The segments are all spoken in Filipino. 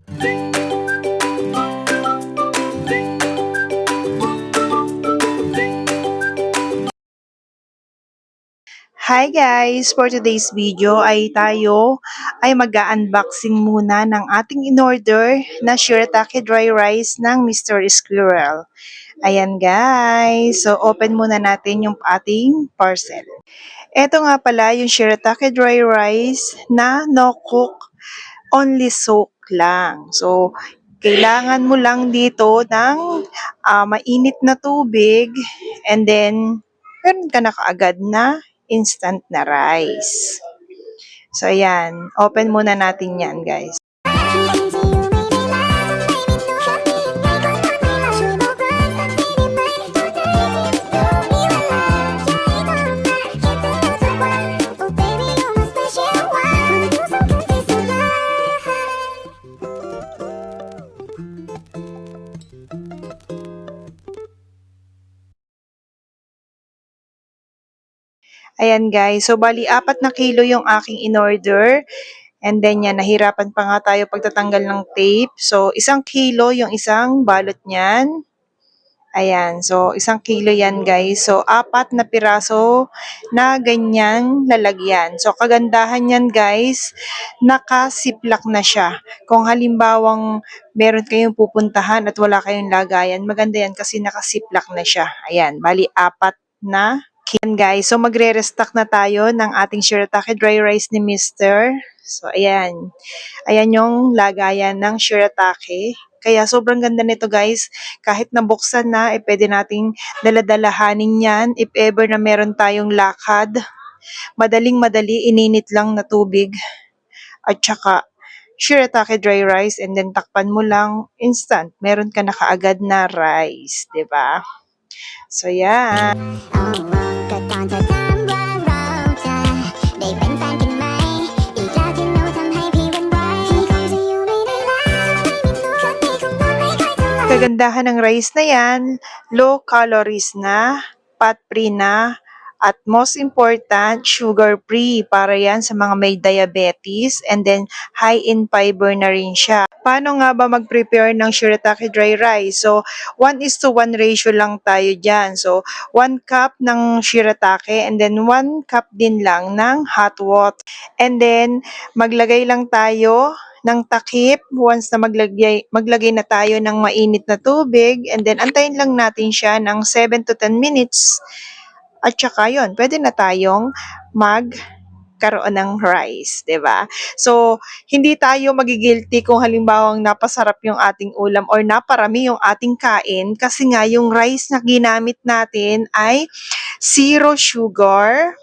Hi guys! For today's video ay tayo ay mag-unboxing muna ng ating in-order na shirataki dry rice ng Mr. Squirrel. Ayan guys! So open muna natin yung ating parcel. Ito nga pala yung shirataki dry rice na no cook, only soak lang. So kailangan mo lang dito ng mainit na tubig and then meron ka na kaagad na instant na rice. So, ayan. Open muna natin yan, guys. Ayan guys, so bali 4 na kilo yung aking in-order. And then yan, nahirapan pa nga tayo pagtatanggal ng tape. So 1 kilo yung isang balot niyan. Ayan, so 1 kilo yan guys. So 4 na piraso na ganyang lalagyan. So kagandahan yan guys, naka-ziplock na siya. Kung halimbawang meron kayong pupuntahan at wala kayong lagayan, maganda yan kasi naka-ziplock na siya. Ayan, bali 4 na. Yan guys, so magre-restock na tayo ng ating shirataki dry rice ni Mr. So ayan, ayan yung lagayan ng shirataki. Kaya sobrang ganda nito guys, kahit nabuksan na, pwede nating daladalahanin yan if ever na meron tayong lakad. Madaling-madali, ininit lang na tubig at saka shirataki dry rice and then takpan mo lang, instant, meron ka na kaagad na rice, 'di ba? So yan. Kagandahan ng rice na yan, low calories na, fat-free na, at most important, sugar-free para yan sa mga may diabetes and then high in fiber na rin siya. Paano nga ba mag-prepare ng shirataki dry rice? So, 1:1 ratio lang tayo dyan. So, 1 cup ng shirataki and then 1 cup din lang ng hot water. And then, maglagay lang tayo ng takip once na maglagay na tayo ng mainit na tubig and then antayin lang natin siya ng 7 to 10 minutes at saka yun, pwede na tayong magkaroon ng rice, 'di ba? So, hindi tayo magigilty kung halimbawang napasarap yung ating ulam or naparami yung ating kain kasi nga yung rice na ginamit natin ay 0 sugar,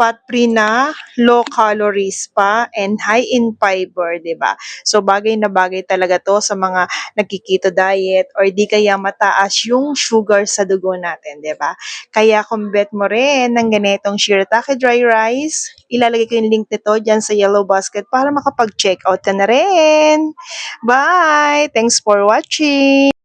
fat-free na, low calories pa, and high in fiber, 'di ba? So bagay na bagay talaga 'to sa mga nagki-keto diet or di kaya mataas yung sugar sa dugo natin, 'di ba? Kaya kung bet mo rin ng ganitong shirataki dry rice, ilalagay ko yung link nito diyan sa yellow basket para makapag-check out ka na rin. Bye! Thanks for watching!